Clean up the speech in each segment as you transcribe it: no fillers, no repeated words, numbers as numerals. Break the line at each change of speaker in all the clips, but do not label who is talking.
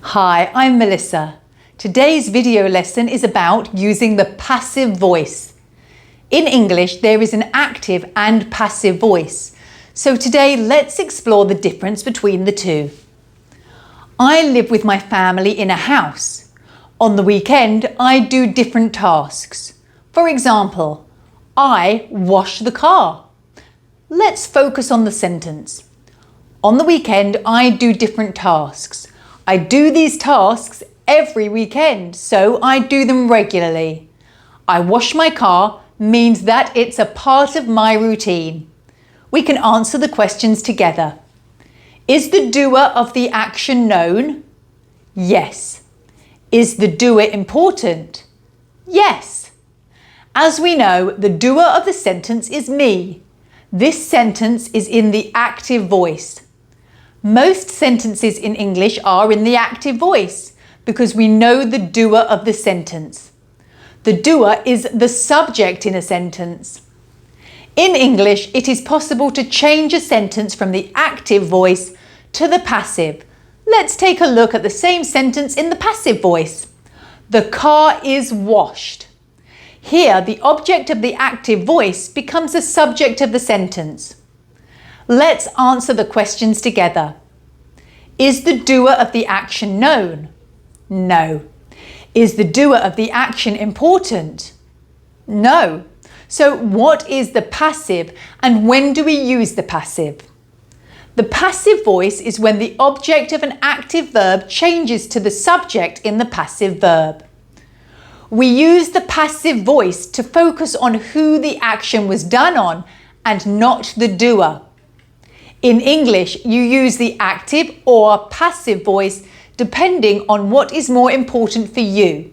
Hi, I'm Melissa. Today's video lesson is about using the passive voice. In English, there is an active and passive voice. So today, let's explore the difference between the two. I live with my family in a house. On the weekend, I do different tasks. For example, I wash the car. Let's focus on the sentence. On the weekend, I do different tasks. I do these tasks every weekend, so I do them regularly. I wash my car means that it's a part of my routine. We can answer the questions together. Is the doer of the action known? Yes. Is the doer important? Yes. As we know, the doer of the sentence is me. This sentence is in the active voice. Most sentences in English are in the active voice because we know the doer of the sentence. The doer is the subject in a sentence. In English, it is possible to change a sentence from the active voice to the passive. Let's take a look at the same sentence in the passive voice. The car is washed. Here, the object of the active voice becomes the subject of the sentence. Let's answer the questions together. Is the doer of the action known? No. Is the doer of the action important? No. So what is the passive and when do we use the passive? The passive voice is when the object of an active verb changes to the subject in the passive verb. We use the passive voice to focus on who the action was done on and not the doer. In English, you use the active or passive voice depending on what is more important for you,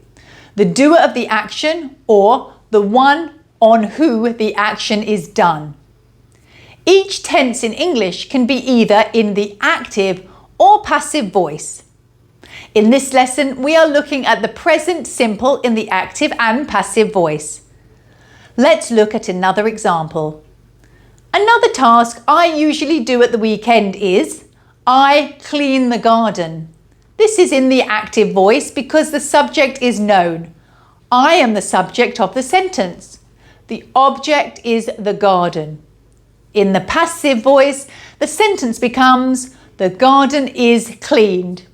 the doer of the action or the one on who the action is done. Each tense in English can be either in the active or passive voice. In this lesson, we are looking at the present simple in the active and passive voice. Let's look at another example. Another task I usually do at the weekend is I clean the garden. This is in the active voice because the subject is known. I am the subject of the sentence. The object is the garden. In the passive voice, the sentence becomes the garden is cleaned.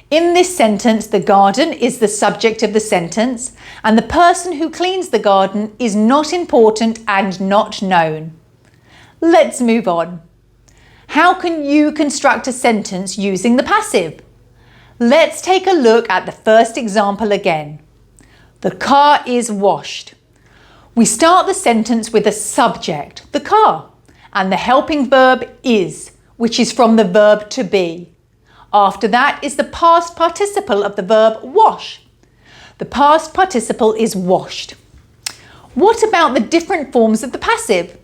In this sentence, the garden is the subject of the sentence and the person who cleans the garden is not important and not known. Let's move on. How can you construct a sentence using the passive? Let's take a look at the first example again. The car is washed. We start the sentence with a subject, the car, and the helping verb is, which is from the verb to be. After that is the past participle of the verb wash. The past participle is washed. What about the different forms of the passive?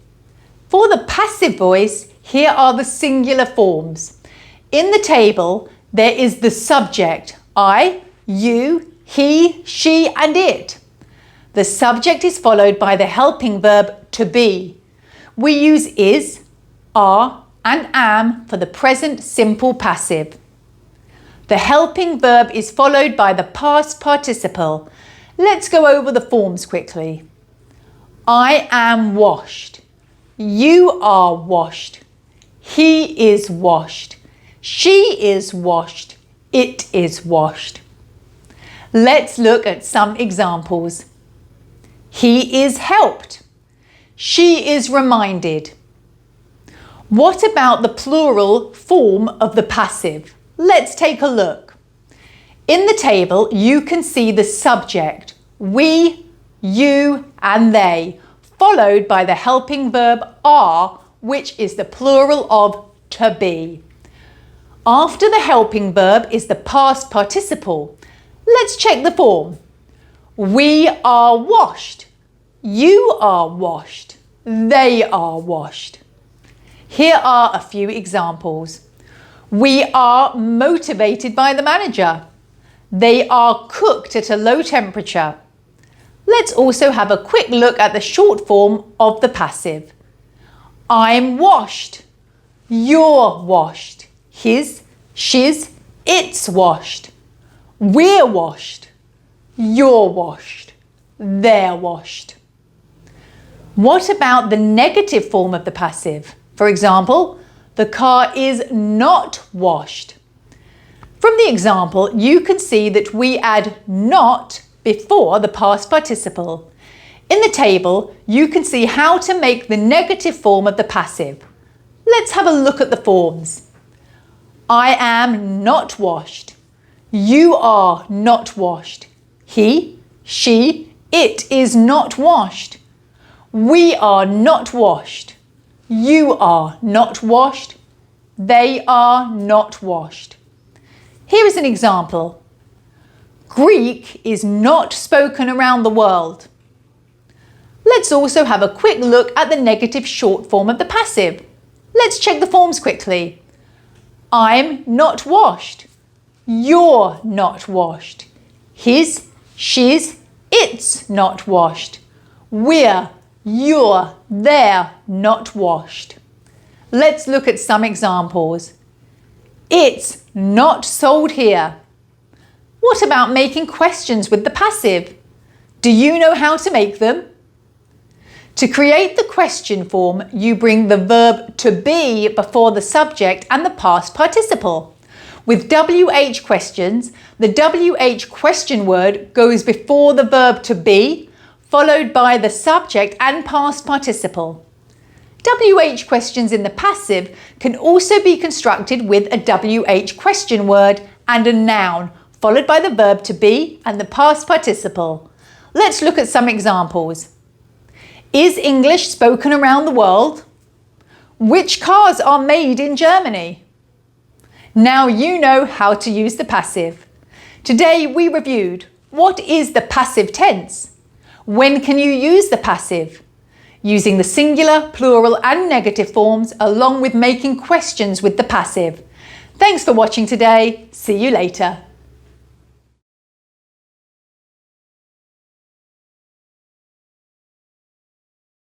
For the passive voice, here are the singular forms. In the table, there is the subject, I, you, he, she, and it. The subject is followed by the helping verb to be. We use is, are, and am for the present simple passive. The helping verb is followed by the past participle. Let's go over the forms quickly. I am washed. You are washed. He is washed. She is washed. It is washed. Let's look at some examples. He is helped. She is reminded. What about the plural form of the passive? Let's take a look. In the table, you can see the subject, we, you, and they, followed by the helping verb are, which is the plural of to be. After the helping verb is the past participle. Let's check the form. We are washed. You are washed. They are washed. Here are a few examples. We are motivated by the manager. They are cooked at a low temperature. Let's also have a quick look at the short form of the passive. I'm washed. You're washed. His, she's, it's washed. We're washed. You're washed. They're washed. What about the negative form of the passive? For example, the car is not washed. From the example, you can see that we add not before the past participle. In the table, you can see how to make the negative form of the passive. Let's have a look at the forms. I am not washed. You are not washed. He, she, it is not washed. We are not washed. You are not washed. They are not washed. Here is an example. Greek is not spoken around the world. Let's also have a quick look at the negative short form of the passive. Let's check the forms quickly. I'm not washed. You're not washed. His, she's, it's not washed. We're, you're, they're not washed. Let's look at some examples. It's not sold here. What about making questions with the passive? Do you know how to make them? To create the question form, you bring the verb to be before the subject and the past participle. With WH questions, the WH question word goes before the verb to be, followed by the subject and past participle. WH questions in the passive can also be constructed with a WH question word and a noun, followed by the verb to be and the past participle. Let's look at some examples. Is English spoken around the world? Which cars are made in Germany? Now you know how to use the passive. Today we reviewed what is the passive tense? When can you use the passive? Using the singular, plural and negative forms along with making questions with the passive. Thanks for watching today. See you later.